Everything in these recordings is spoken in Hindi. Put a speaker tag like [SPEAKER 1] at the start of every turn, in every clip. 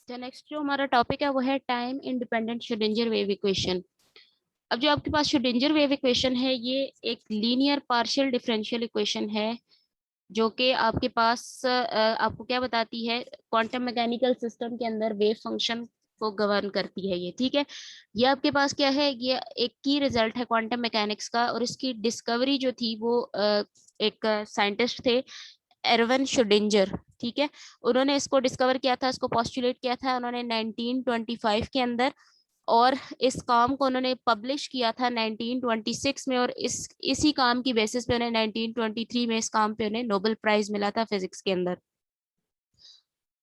[SPEAKER 1] नेक्स्ट है। नेक्स्ट जो हमारा टॉपिक है वो है time independent Schrodinger wave equation. अब जो आपके पास श्रोडिंगर वेव इक्वेशन है ये एक लीनियर पार्शियल डिफरेंशियल इक्वेशन है जो कि आपके पास आपको क्या बताती है, क्वांटम मैकेनिकल सिस्टम के अंदर वेव फंक्शन को गवर्न करती है ये। ठीक है, ये आपके पास क्या है, ये एक की रिजल्ट है क्वांटम मैकेनिक्स का, और इसकी डिस्कवरी जो थी वो एक साइंटिस्ट थे, एरवन श्रोडिंगर। ठीक है, उन्होंने इसको डिस्कवर किया था, इसको पोस्टुलेट किया था उन्होंने 1925 के अंदर, और इस काम को उन्होंने पब्लिश किया था 1926 में, और इसी काम की बेसिस पे उन्हें 1923 में इस काम पे उन्हें नोबेल प्राइज मिला था फिजिक्स के अंदर।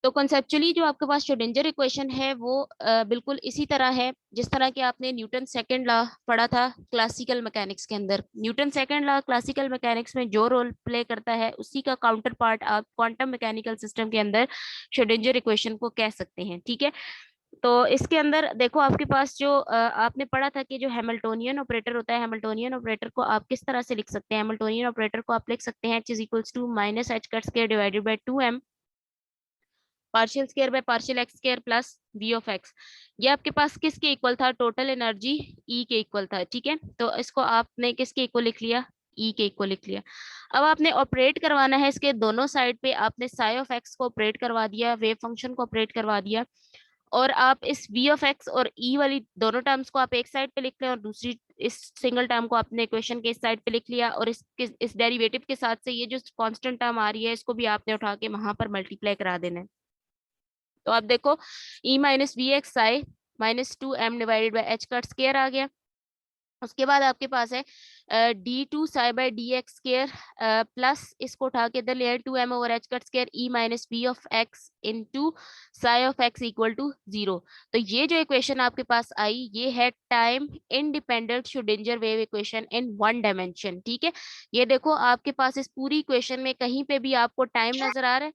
[SPEAKER 1] तो कॉन्सेप्चुअली जो आपके पास श्रोडिंगर इक्वेशन है वो बिल्कुल इसी तरह है जिस तरह कि आपने न्यूटन सेकंड लॉ पढ़ा था क्लासिकल मैकेनिक्स के अंदर। Newton second law classical mechanics में जो रोल प्ले करता है उसी का काउंटर पार्ट आप क्वांटम मैकेनिकल सिस्टम के अंदर श्रोडिंगर इक्वेशन को कह सकते हैं। ठीक है, तो इसके अंदर देखो आपके पास जो आपने पढ़ा था कि जो हैमिल्टोनियन ऑपरेटर होता है, हैमिल्टोनियन ऑपरेटर को आप किस तरह से लिख सकते हैं। हैमिल्टोनियन ऑपरेटर को आप लिख सकते हैं h is equals to minus H cut square divided by 2m partial square by partial x square plus v of x। ये आपके पास किसके इक्वल था, टोटल एनर्जी E के इक्वल था। ठीक है, तो इसको आपने किसके इक्वल लिख लिया, E के इक्वल लिख लिया। अब आपने ऑपरेट करवाना है इसके दोनों साइड पे, आपने साई ऑफ x को ऑपरेट करवा दिया, वेव फंक्शन को ऑपरेट करवा दिया, और आप इस v ऑफ x और e वाली दोनों टर्म्स को आप एक साइड पे लिख लें और दूसरी इस सिंगल टर्म को आपने इक्वेशन के इस साइड पे लिख लिया, और इस डेरिवेटिव के साथ से ये जो कांस्टेंट टर्म आ रही है इसको भी आपने उठा के वहां पर मल्टीप्लाई करा देना है। तो आप देखो e minus v x psi minus 2m divided by h का स्क्वायर आ गया। उसके बाद आपके पास है D two psi by D x square plus इसको उठा के इधर ले 2m over h cut square e minus v of x into psi of x equal to 0। तो ये जो इक्वेशन आपके पास आई ये है time independent Schrodinger wave equation in one dimension. ठीक है, ये देखो आपके पास इस पूरी इक्वेशन में कहीं पे भी आपको टाइम नजर आ रहा है,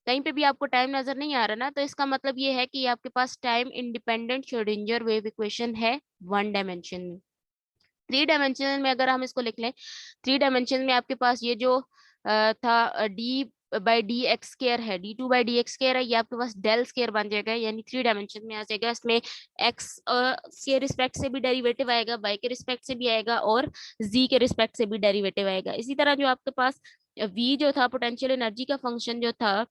[SPEAKER 1] कहीं पे भी आपको टाइम नजर नहीं आ रहा ना, तो इसका मतलब ये है कि आपके पास time independent Schrodinger wave equation है वन डायमेंशन में। थ्री डायमेंशन में अगर हम इसको लिख लें, थ्री डायमेंशन में आपके पास ये जो था D by D x square है, D two by D x square है, ये आपके पास डेल स्केयर बन जाएगा, यानी थ्री डायमेंशन में आ जाएगा। इसमें एक्स के रिस्पेक्ट से भी डेरिवेटिव आएगा, वाई के रिस्पेक्ट से भी आएगा, और जी के रिस्पेक्ट से भी डेरिवेटिव आएगा। इसी तरह जो आपके पास वी जो था पोटेंशियल एनर्जी का फंक्शन जो था,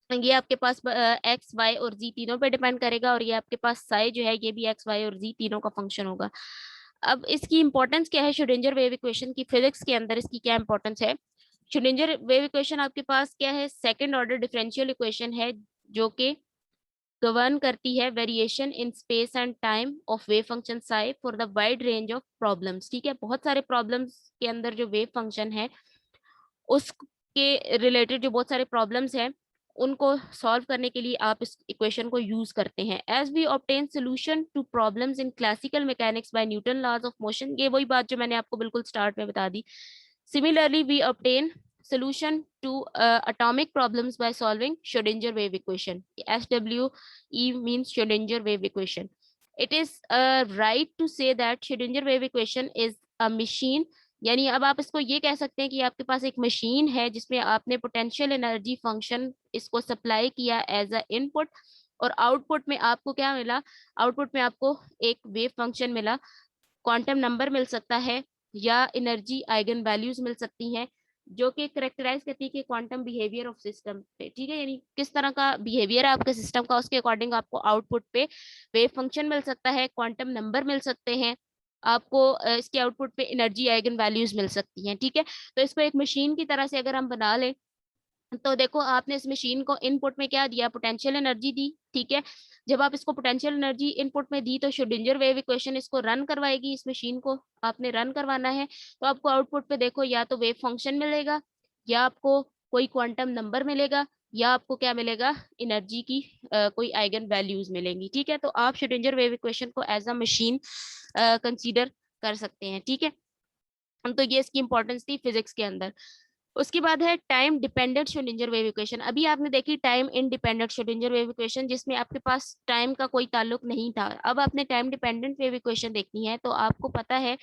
[SPEAKER 1] ये आपके पास एक्स वाई और जी तीनों पे डिपेंड करेगा, और ये आपके पास साई जो है ये भी एक्स वाई और जी तीनों का फंक्शन होगा। अब इसकी इंपॉर्टेंस क्या है, श्रोडिंगर वेव इक्वेशन की फिजिक्स के अंदर इसकी क्या इंपॉर्टेंस है। श्रोडिंगर वेव इक्वेशन आपके पास क्या है, सेकंड ऑर्डर डिफरेंशियल इक्वेशन है जो कि गवर्न करती है variation in space and time of wave function psi for the wide range of problems. ठीक है, बहुत सारे प्रॉब्लम्स के अंदर जो वेव फंक्शन है उसके रिलेटेड जो बहुत सारे प्रॉब्लम्स हैं उनको सॉल्व करने के लिए आप इस इक्वेशन को यूज करते हैं। As we obtain solution to problems in classical mechanics by Newton laws of motion, ये वही बात जो मैंने आपको बिल्कुल स्टार्ट में बता दी। Similarly we obtain solution to atomic problems by solving Schrodinger wave equation. SWE means Schrodinger wave equation. It is right to say that Schrodinger wave equation is a machine, यानी अब आप इसको ये कह सकते हैं कि आपके पास एक मशीन है जिसमें आपने पोटेंशियल एनर्जी फंक्शन इसको सप्लाई किया एज अ इनपुट, और आउटपुट में आपको क्या मिला, आउटपुट में आपको एक वेव फंक्शन मिला, क्वांटम नंबर मिल सकता है या एनर्जी आइगन वैल्यूज मिल सकती हैं जो कि करेक्टराइज करती है कि क्वांटम बिहेवियर ऑफ सिस्टम पे। ठीक है, यानी किस तरह का बिहेवियर है आपके सिस्टम का, उसके अकॉर्डिंग आपको आउटपुट पे वेव फंक्शन मिल सकता है, क्वांटम नंबर मिल सकते हैं, आपको इसके आउटपुट पे एनर्जी आइगन वैल्यूज मिल सकती हैं। ठीक है, तो इसको एक मशीन की तरह से अगर हम बना लें तो देखो आपने इस मशीन को इनपुट में क्या दिया, पोटेंशियल एनर्जी दी। ठीक है, जब आप इसको पोटेंशियल एनर्जी इनपुट में दी तो श्रोडिंगर वेव इक्वेशन इसको रन करवाएगी, इस मशीन को आपने रन करवाना है, तो आपको आउटपुट पे देखो या तो वेव फंक्शन मिलेगा, या आपको कोई क्वांटम नंबर मिलेगा, या आपको क्या मिलेगा, एनर्जी की कोई आइगन वैल्यूज मिलेंगी। ठीक है, तो आप श्रोडिंगर वेव इक्वेशन को एज अ मशीन कंसीडर कर सकते हैं। ठीक है, तो ये इसकी इंपॉर्टेंस थी फिजिक्स के अंदर। उसके बाद है time dependent Schrodinger wave equation. अभी आपने देखी time independent Schrodinger wave equation जिसमें आपके पास टाइम का कोई ताल्लुक नहीं था। अब आपने टाइम डिपेंडेंट वेव इक्वेशन देखनी है तो आपको पता है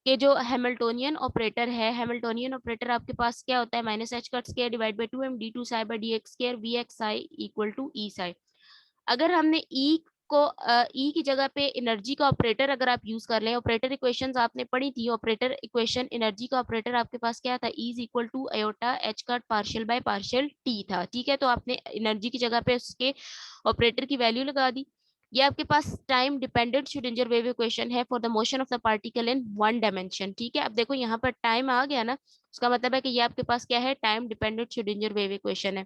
[SPEAKER 1] कि जो हैमिल्टोनियन ऑपरेटर है, हैमिल्टोनियन ऑपरेटर आपके पास क्या होता है, minus H cut square divide by 2m D two psi by D X square V x psi equal to E psi. अगर हमने ई को ई की जगह पे एनर्जी का ऑपरेटर अगर आप यूज कर लें, ऑपरेटर इक्वेशंस आपने पढ़ी थी, ऑपरेटर इक्वेशन एनर्जी का ऑपरेटर आपके पास क्या था, E is equal to iota H cut partial by partial t था, ठीक है। तो आपने एनर्जी की जगह पे उसके ऑपरेटर की वैल्यू लगा दी। ये आपके पास time dependent Schrodinger wave equation है for the motion of the particle in one dimension, ठीक है। अब देखो यहाँ पर टाइम आ गया ना, उसका मतलब है कि ये आपके पास क्या है, time dependent Schrodinger wave equation है।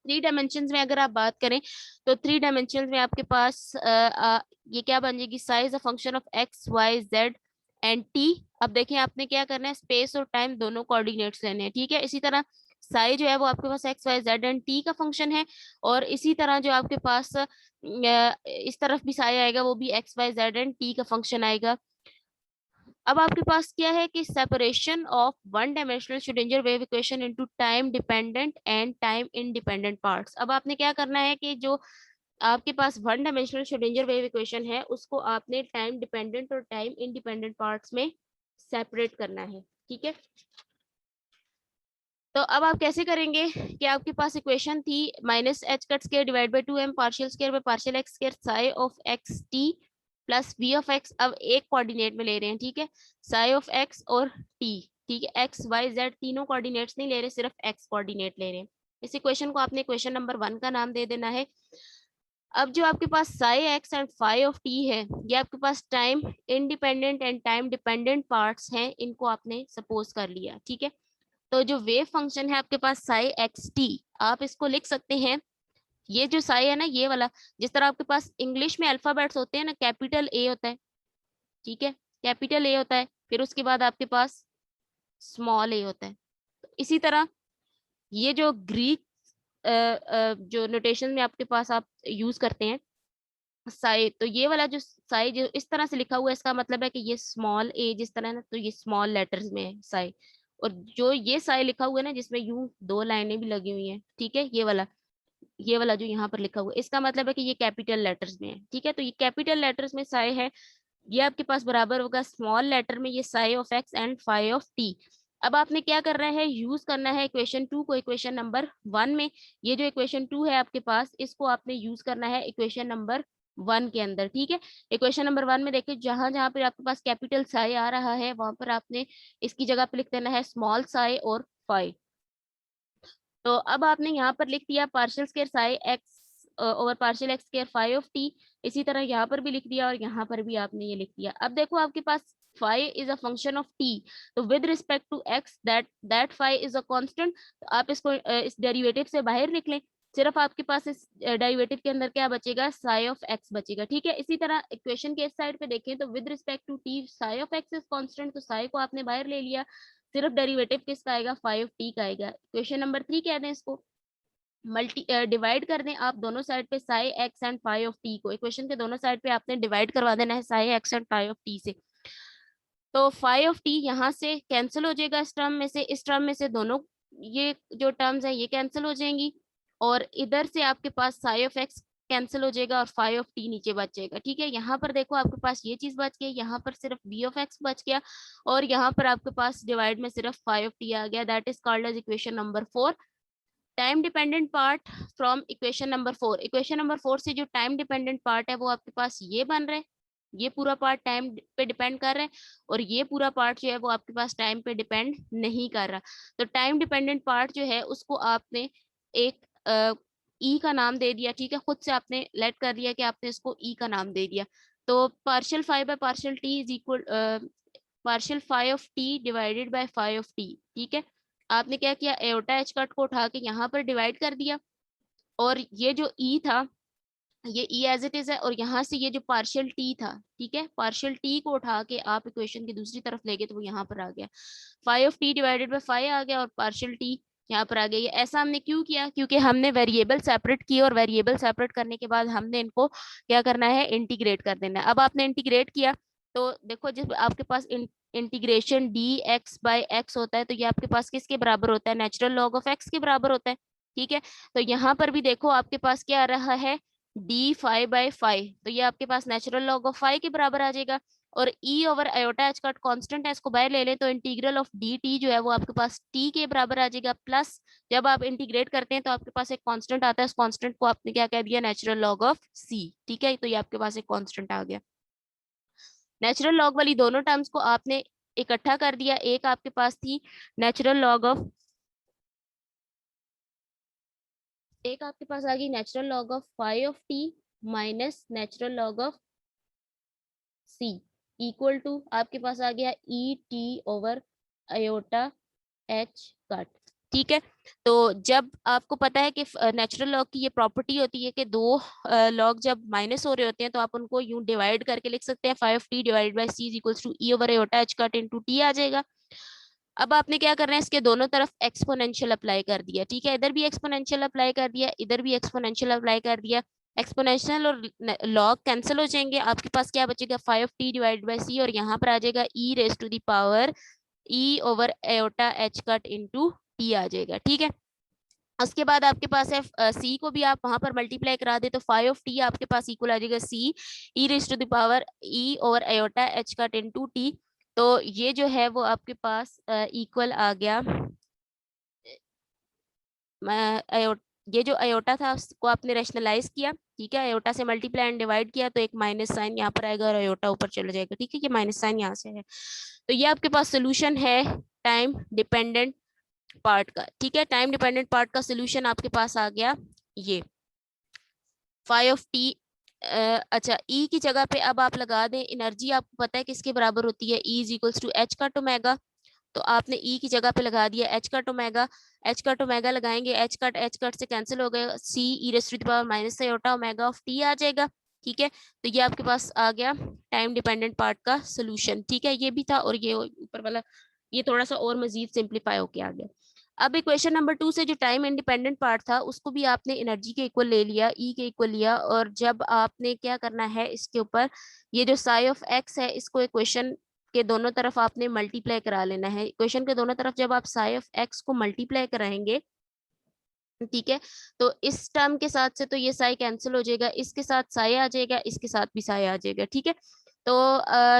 [SPEAKER 1] थ्री डायमेंशन में अगर आप बात करें तो थ्री डायमेंशन में आपके पास ये क्या बन जाएगी, psi a function of x Y Z and t. अब देखें आपने क्या करना है, स्पेस और टाइम दोनों कोऑर्डिनेट्स लेने हैं, ठीक है। इसी तरह साई जो है वो आपके पास X Y Z and T का फंक्शन है, और इसी तरह जो आपके पास इस तरफ भी साई आएगा वो भी X Y Z and T का फंक्शन आएगा। अब आपके पास क्या है कि separation of one dimensional Schrodinger wave equation into time dependent and time independent parts. अब आपने क्या करना है कि जो आपके पास one dimensional Schrodinger wave equation है उसको आपने टाइम डिपेंडेंट और टाइम इंडिपेंडेंट पार्ट्स में सेपरेट करना है, ठीक है। तो अब आप कैसे करेंगे कि आपके पास इक्वेशन थी minus H cut square divide by 2m partial square by partial x square psi of x t plus v of x. अब एक कोऑर्डिनेट में ले रहे हैं, ठीक है, साई ऑफ एक्स और टी, ठीक है। एक्स वाई जेड तीनों कोऑर्डिनेट्स नहीं ले रहे, सिर्फ एक्स कोऑर्डिनेट ले रहे हैं। इस इक्वेशन को आपने इक्वेशन नंबर 1 का नाम दे देना है। अब जो आपके पास psi x and phi of T है, ये आपके पास time independent and time dependent parts हैं, इनको आपने सपोज कर लिया, ठीक है। तो जो वेव फंक्शन है आपके पास साई एक्स टी, आप इसको लिख सकते हैं, ये जो साई है ना ये वाला, जिस तरह आपके पास इंग्लिश में अल्फाबेट्स होते हैं ना, कैपिटल ए होता है, ठीक है, कैपिटल ए होता है, फिर उसके बाद आपके पास स्मॉल ए होता है। तो इसी तरह ये जो ग्रीक जो नोटेशन में आपके पास आप यूज करते हैं साई, तो ये वाला जो साई जो इस तरह से लिखा हुआ है इसका मतलब है कि ये स्मॉल ए जिस तरह है ना, तो ये स्मॉल लेटर्स में है साई। और जो ये साई लिखा हुआ है ना जिसमें यूं दो लाइनें भी लगी हुई हैं, ठीक है, ये वाला जो यहाँ पर लिखा हुआ है इसका मतलब है कि ये कैपिटल लेटर्स में है, ठीक है। तो ये कैपिटल लेटर्स में साई है, ये आपके पास बराबर होगा स्मॉल लेटर में ये psi of x and phi of t. अब आपने क्या करना है, यूज करना है इक्वेशन 2 को इक्वेशन नंबर 1 में। ये जो इक्वेशन 2 है आपके पास, इसको आपने यूज करना है इक्वेशन नंबर 1 के अंदर, ठीक है। इक्वेशन नंबर 1 में देखिए जहां जहां पर आपके पास कैपिटल साई आ रहा है वहां पर आपने इसकी जगह पे लिख देना है स्मॉल साई और फाई। तो अब आपने यहाँ पर लिख दिया partial square psi x over partial x square phi of t. इसी तरह यहाँ पर भी लिख दिया और यहाँ पर भी आपने ये लिख दिया। अब देखो आपके पास phi is a function of T, तो with respect to X that phi is a constant. तो आप इसको इस डेरिवेटिव से बाहर निकलें, सिर्फ आपके पास इस डेरिवेटिव के अंदर क्या बचेगा, साई ऑफ एक्स बचेगा, ठीक है। इसी तरह इक्वेशन के इस साइड पे देखें तो with respect to t psi of x is constant, तो साई को आपने बाहर ले लिया, सिर्फ डेरिवेटिव किसका आएगा, 5t का आएगा। क्वेश्चन नंबर 3 कह दें इसको, मल्टी डिवाइड कर दें आप दोनों साइड पे psi x and phi of t को, इक्वेशन के दोनों साइड पे आपने डिवाइड करवा देना है psi x and phi of t से। तो फाई ऑफ टी यहाँ से कैंसिल हो जाएगा इस टर्म में से, इस टर्म में से दोनों ये जो टर्म्स है ये कैंसिल हो जाएंगी, और इधर से आपके पास साई ऑफ एक्स कैंसिल हो जाएगा और फाई ऑफ टी नीचे बच जाएगा, ठीक है। यहाँ पर देखो आपके पास ये चीज बच गई, यहाँ पर सिर्फ बी ऑफ एक्स बच गया, और यहाँ पर आपके पास डिवाइड में सिर्फ फाई ऑफ टी आ गया, that is called as equation number 4। Time dependent part from equation number 4, equation number 4 से जो टाइम डिपेंडेंट पार्ट है वो आपके पास ये बन रहा है, ये पूरा पार्ट टाइम पे डिपेंड कर रहा है, और ये पूरा पार्ट जो है वो आपके पास टाइम पे डिपेंड नहीं कर रहा। तो टाइम डिपेंडेंट पार्ट जो है उसको आपने एक ई का नाम दे दिया, ठीक है, खुद से आपने लेट कर दिया कि आपने इसको ई का नाम दे दिया। तो partial phi by partial t is equal partial phi of T divided by phi of t, ठीक है। आपने क्या किया, एओटा एच कट को उठा के यहाँ पर डिवाइड कर दिया, और ये जो ई था ये ई एज इट इज है, और यहाँ से ये जो पार्शियल टी था, ठीक है, पार्शियल टी को उठा के आप इक्वेशन की दूसरी तरफ ले गए तो वो यहाँ पर आ गया, phi of T divided by phi आ गया और पार्शियल टी यहाँ पर आ गया। ये ऐसा हमने क्यों किया, क्योंकि हमने वेरिएबल सेपरेट किए, और वेरिएबल सेपरेट करने के बाद हमने इनको क्या करना है, इंटीग्रेट कर देना है। अब आपने इंटीग्रेट किया तो देखो जब आपके पास integration D X by X होता है तो ये आपके पास किसके बराबर होता है, नेचुरल लॉग ऑफ एक्स के बराबर होता है, ठीक है। तो यहाँ पर भी देखो आपके पास क्या आ रहा है, डी फाई बाई फाई, तो ये आपके पास नेचुरल लॉग ऑफ फाई के बराबर आ जाएगा। और ई over iota H cut constant है, इसको बाहर ले लें तो इंटीग्रल ऑफ डी टी जो है वो आपके पास टी के बराबर आ जाएगा, प्लस जब आप इंटीग्रेट करते हैं तो आपके पास एक कांस्टेंट आता है, उस कांस्टेंट को आपने क्या कह दिया, नेचुरल लॉग ऑफ सी। ठीक है, तो ये आपके पास एक कांस्टेंट आ गया। नेचुरल लॉग वाली दोनों टर्म्स को आपने इकट्ठा कर दिया, एक आपके पास थी नेचुरल लॉग ऑफ, एक आपके पास आ गई natural log of phi of t minus natural log of c equal to आपके पास आ गया e t over iota H cut. ठीक है, तो जब आपको पता है कि नेचुरल लॉग की ये प्रॉपर्टी होती है कि दो लॉग जब माइनस हो रहे होते हैं तो आप उनको यूं डिवाइड करके लिख सकते हैं, 5t divide by C equals to E over iota H cut into T आ जाएगा। अब आपने क्या करना है, इसके दोनों तरफ एक्सपोनेंशियल अप्लाई कर दिया। ठीक है, इधर भी एक्सपोनेंशियल अप्लाई कर दिया, इधर भी एक्सपोनेंशियल अप्लाई कर दिया। एक्सपोनेंशियल और लॉग कैंसिल हो जाएंगे, आपके पास क्या बचेगा, 5t डिवाइड बाई सी, और यहाँ पर आ जाएगा e raise to the power e over iota H cut into T आ जाएगा। ठीक है, उसके बाद आपके पास है सी को भी आप वहां पर मल्टीप्लाई करा दे तो 5t आपके पास इक्वल आ जाएगा c e raise to the power e over iota H cut into t. तो ये जो है वो आपके पास इक्वल आ गया, ये जो अयोटा था उसको आपने रेशनलाइज किया। ठीक है, अयोटा से मल्टीप्लाई एंड डिवाइड किया तो एक माइनस साइन यहाँ पर आएगा और अयोटा ऊपर चला जाएगा। ठीक है, ये माइनस साइन यहाँ से है, तो ये आपके पास सोल्यूशन है टाइम डिपेंडेंट पार्ट का। ठीक है, टाइम डिपेंडेंट पार्ट का सोल्यूशन आपके पास आ गया ये 5t। अच्छा, E की जगह पे अब आप लगा दें एनर्जी, आपको पता है किसके बराबर होती है, E is equals to H cut omega, तो आपने E की जगह पे लगा दिया H cut omega. H cut omega लगाएंगे, एच कट से कैंसिल हो गया, C E raise to the power minus iota omega of T आ जाएगा। ठीक है, तो ये आपके पास आ गया टाइम डिपेंडेंट पार्ट का सोल्यूशन। ठीक है, ये भी था और ये ऊपर वाला ये थोड़ा सा और मजीद सिंप्लीफाई होके आ गया। अब इक्वेशन नंबर 2 से जो टाइम इंडिपेंडेंट पार्ट था उसको भी आपने एनर्जी के इक्वल ले लिया, ई के इक्वल लिया, और जब आपने क्या करना है इसके ऊपर ये जो साई ऑफ एक्स है इसको इक्वेशन के दोनों तरफ आपने मल्टीप्लाई करा लेना है। इक्वेशन के दोनों तरफ जब आप साई ऑफ एक्स को मल्टीप्लाई कराएंगे, ठीक है, तो इस टर्म के साथ से तो ये साई कैंसिल हो जाएगा, इसके साथ साई आ जाएगा, इसके साथ भी साई आ जाएगा। ठीक है, तो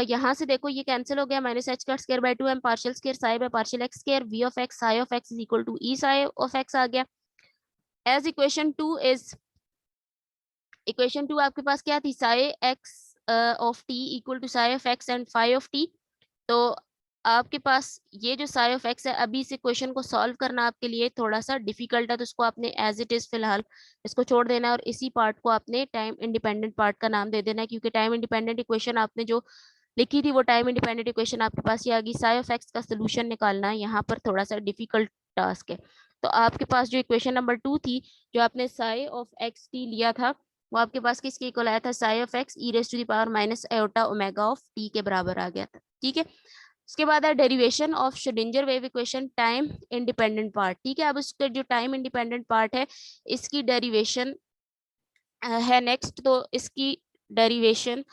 [SPEAKER 1] यहाँ से देखो ये कैंसिल हो गया, minus H cut square by 2m partial square psi by partial x square V of X psi of x is equal to E psi of X आ गया। एज इक्वेशन 2 इज, इक्वेशन 2 आपके पास क्या थी, psi x of t equal to psi of x and phi of T. तो आपके पास ये जो साई ऑफ एक्स है, अभी इस इक्वेशन को सॉल्व करना आपके लिए थोड़ा सा डिफिकल्ट है, तो इसको आपने एज इट इज फिलहाल इसको छोड़ देना है और इसी पार्ट को आपने टाइम इंडिपेंडेंट पार्ट का नाम दे देना है, क्योंकि टाइम इंडिपेंडेंट इक्वेशन आपने जो लिखी थी वो टाइम इंडिपेंडेंट इक्वेशन आपके पास ये आ गई। साई ऑफ एक्स का सोल्यूशन निकालना यहाँ पर थोड़ा सा डिफिकल्ट टास्क है। तो आपके पास जो इक्वेशन नंबर 2 थी, जो आपने साई ऑफ एक्स टी लिया था, वो आपके पास किसके इक्वल आया था, psi of x e raise to the power minus iota omega of t के बराबर आ गया था। ठीक है, उसके बाद है derivation of Schrodinger wave equation time independent part. ठीक है, अब उसका जो टाइम इंडिपेंडेंट पार्ट है इसकी डेरिवेशन है नेक्स्ट। तो इसकी डेरिवेशन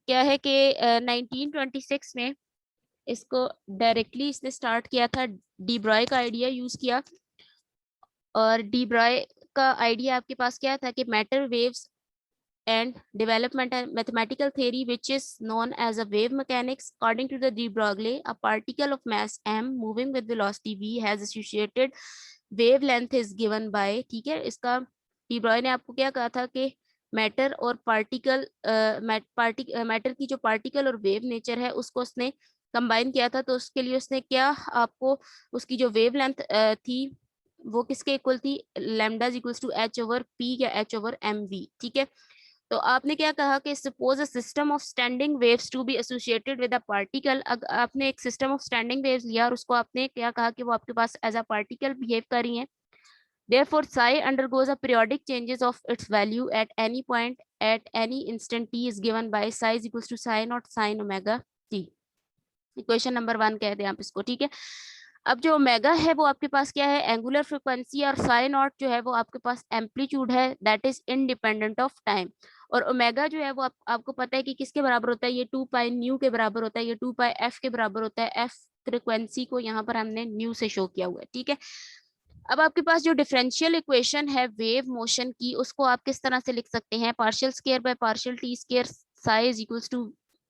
[SPEAKER 1] क्या है कि 1926 में इसको डायरेक्टली इसने स्टार्ट किया था, डी ब्रॉय का आइडिया यूज किया। और डी ब्रॉय का आइडिया आपके पास क्या था कि matter waves and development and mathematical theory which is known as a wave mechanics. According to the de Broglie, a particle of mass m moving with velocity v has associated wavelength is given by, ठीक है, इसका डी ब्रॉय ने आपको क्या कहा था कि मैटर और पार्टिकल मैटर की जो पार्टिकल और वेव नेचर है उसको उसने कंबाइन किया था, तो उसके लिए उसने क्या आपको उसकी जो वेव लेंथ थी वो किसके इक्वल थी, lambda equals to h over p या एच ओवर एम वी। ठीक है, तो आपने क्या कहा कि suppose a system of standing waves to be associated with a particle. आपने एक सिस्टम ऑफ स्टैंडिंग वेव्स लिया और उसको आपने क्या कहा कि वो आपके पास एज अ पार्टिकल बिहेव कर रही हैं। Therefore, psi undergoes a periodic changes of its value at any point at any instant t is given by psi is equals to psi naught sin omega t. Equation number 1 कहते हैं आप इसको। ठीक है, अब जो ओमेगा है वो आपके पास क्या है, एंगुलर फ्रीक्वेंसी, और साई नॉट जो है वो आपके पास एम्पलीट्यूड है, that is independent of time. और ओमेगा जो है वो आपको पता है कि किसके बराबर होता है, ये 2 पाई न्यू के बराबर होता है, ये 2 पाई एफ के बराबर होता है। एफ फ्रीक्वेंसी को यहाँ पर हमने न्यू से शो किया हुआ है। ठीक है, अब आपके पास जो डिफरेंशियल इक्वेशन है वेव मोशन की, उसको आप किस तरह से लिख सकते हैं, partial square by partial T square psi is equals to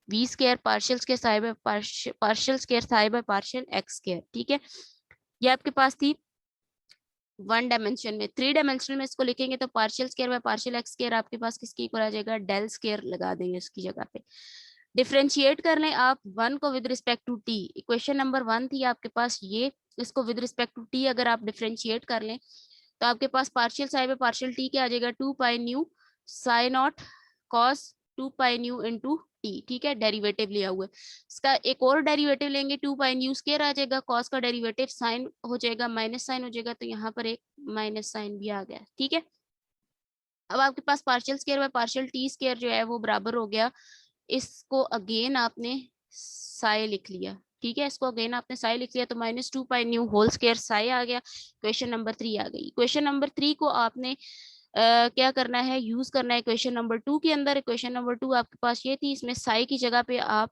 [SPEAKER 1] v square partial square psi by partial square psi by partial x square. ठीक है, ये आपके पास थी वन डायमेंशन में। थ्री डायमेंशनल में इसको लिखेंगे तो partial square by partial x square आपके पास किसकी इक्वल आ जाएगा, डेल स्केयर लगा देंगे इसकी जगह पे। डिफरेंशिएट कर लें आप वन को with respect to t. Equation number one थी आपके पास ये, इसको विद रिस्पेक्ट टू टी अगर आप डिफरेंशिएट कर लें तो आपके पास partial psi by partial T क्या आ जाएगा, 2 pi nu psi naught cos 2 pi nu into T. ठीक है, डेरिवेटिव लिया हुआ है। इसका एक और डेरिवेटिव लेंगे, 2 पाई न्यू स्क्वायर आ जाएगा, कॉस का डेरिवेटिव साइन हो जाएगा माइनस साइन हो जाएगा, तो यहाँ पर एक माइनस साइन भी आ गया। ठीक है, अब आपके पास partial square by partial T square जो है वो बराबर हो गया, इसको अगेन आपने साई लिख लिया। ठीक है, इसको अगेन आपने साई लिख लिया तो minus 2 pi nu whole square psi आ गया। क्वेश्चन नंबर 3 आ गई। क्वेश्चन नंबर 3 को आपने क्या करना है, यूज करना है क्वेश्चन नंबर 2 के अंदर। क्वेश्चन नंबर 2 आपके पास ये थी, इसमें साई की जगह पे आप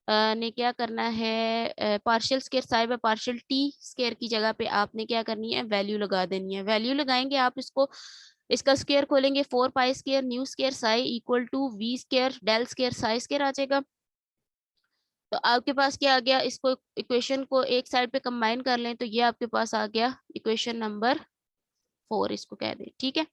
[SPEAKER 1] ने क्या करना है, partial square psi by partial T square की जगह पे आपने क्या करनी है, वैल्यू लगा देनी है। वैल्यू लगाएंगे आप इसको, इसका स्क्वायर खोलेंगे 4 pi square nu square psi equal to V square del square psi square आ जाएगा। तो आपके पास क्या आ गया, इसको इक्वेशन को एक साइड पे कंबाइन कर लें तो ये आपके पास आ गया इक्वेशन नंबर 4 इसको कह दें। ठीक है,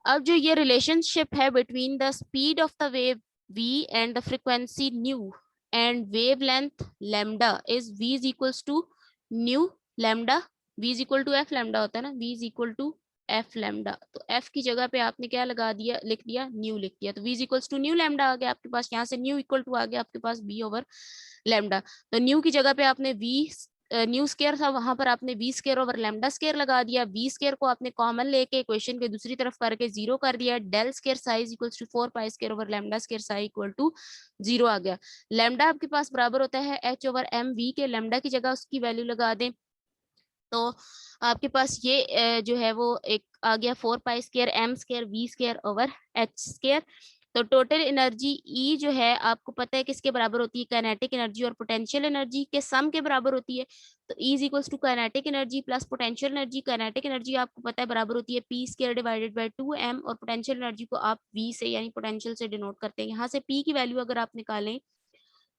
[SPEAKER 1] अब जो ये रिलेशनशिप है between the speed of the wave v and the frequency nu and wavelength lambda is v is equals to nu lambda, v is equal to f lambda होता है ना, v is equal to f lambda. तो f की जगह पे आपने क्या लगा दिया, लिख दिया न्यू लिख दिया, तो v is equals to nu lambda आ गया आपके पास। यहाँ से न्यू इक्वल टू आ गया आपके पास b ओवर लैम्डा। तो न्यू की जगह पे आपने v न्यू स्केयर था, वहां पर आपने v square over lambda square लगा दिया। वी स्केयर को आपने कॉमन लेके इक्वेशन के दूसरी तरफ करके जीरो कर दिया। Del square psi equals to 4 pi square over lambda square psi equal to 0 आ गया। लैम्डा आपके पास बराबर होता है एच ओवर एम वी के, लैम्डा की जगह उसकी वैल्यू लगा दें तो आपके पास ये जो है वो एक आ गया 4 pi square M square V square over H square. तो टोटल एनर्जी ई जो है आपको पता है किसके बराबर होती है, काइनेटिक एनर्जी और पोटेंशियल एनर्जी के सम के बराबर होती है। तो E is equals to kinetic energy plus potential energy. Kinetic energy आपको पता है बराबर होती है P square divided by 2m, और पोटेंशियल एनर्जी को आप वी से यानी पोटेंशियल से डिनोट करते हैं। यहाँ से पी की वैल्यू अगर आप निकालें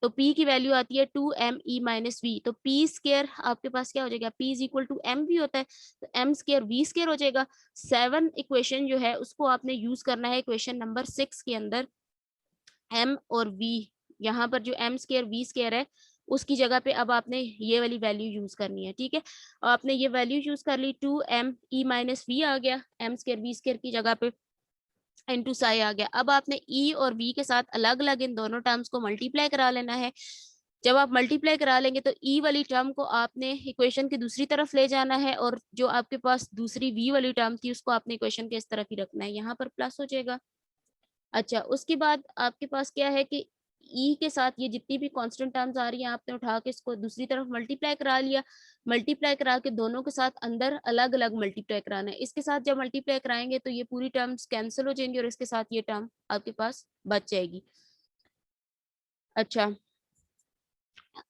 [SPEAKER 1] तो P की वैल्यू आती है 2me माइनस वी। तो P स्केयर आपके पास क्या हो जाएगा, P is equal to M V होता है, तो M स्केयर V स्केयर हो जाएगा। 7 इक्वेशन जो है उसको आपने यूज करना है इक्वेशन नंबर 6 के अंदर। M और V, यहाँ पर जो M स्केयर V स्केयर है उसकी जगह पे अब आपने ये वाली वैल्यू यूज करनी है। ठीक है, और आपने ये वैल्यू यूज कर ली, 2me माइनस वी आ गया M स्केयर V स्केयर की जगह पे इंटू साई आ गया। अब आपने ई और वी के साथ अलग अलग इन दोनों टर्म्स को मल्टीप्लाई करा लेना है। जब आप मल्टीप्लाई करा लेंगे तो ई वाली टर्म को आपने इक्वेशन की दूसरी तरफ ले जाना है, और जो आपके पास दूसरी वी वाली टर्म थी उसको आपने इक्वेशन के इस तरफ ही रखना है, यहाँ पर प्लस हो जाएगा। अच्छा, उसके बाद आपके पास क्या है कि ई के साथ ये जितनी भी कांस्टेंट टर्म्स आ रही हैं आपने उठा के इसको दूसरी तरफ मल्टीप्लाई करा लिया। मल्टीप्लाई करा के दोनों के साथ अंदर अलग अलग मल्टीप्लाई कराना है। इसके साथ जब मल्टीप्लाई कराएंगे तो ये पूरी टर्म्स कैंसिल हो जाएंगी और इसके साथ ये टर्म आपके पास बच जाएगी। अच्छा,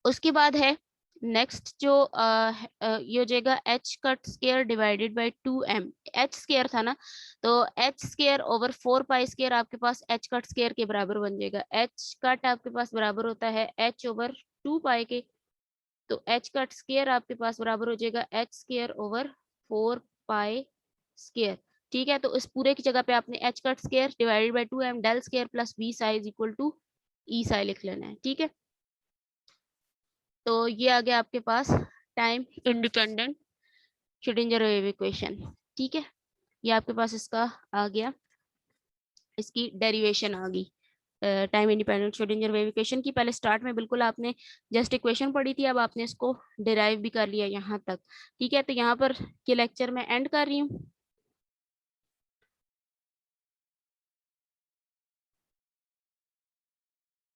[SPEAKER 1] उसके बाद है नेक्स्ट जो ये हो जाएगा H cut square divided by 2m। H square था ना, तो H square over 4 pi square आपके पास एच कट स्केयर के बराबर बन जाएगा। एच कट आपके पास बराबर होता है एच ओवर 2 पाई के, तो एच कट स्केयर आपके पास बराबर हो जाएगा H square over 4 pi square. ठीक है, तो इस पूरे की जगह पे आपने H cut square divided by 2m del square plus V psi equal to E psi लिख लेना है। ठीक है, तो ये आ गया आपके पास time independent Schrodinger wave equation. ठीक है, ये आपके पास इसका आ गया, इसकी डेरिवेशन आ गई time independent Schrodinger wave equation की। पहले स्टार्ट में बिल्कुल आपने जस्ट इक्वेशन पढ़ी थी, अब आपने इसको डिराइव भी कर लिया यहाँ तक। ठीक है, तो यहाँ पर ये लेक्चर मैं एंड कर रही हूँ।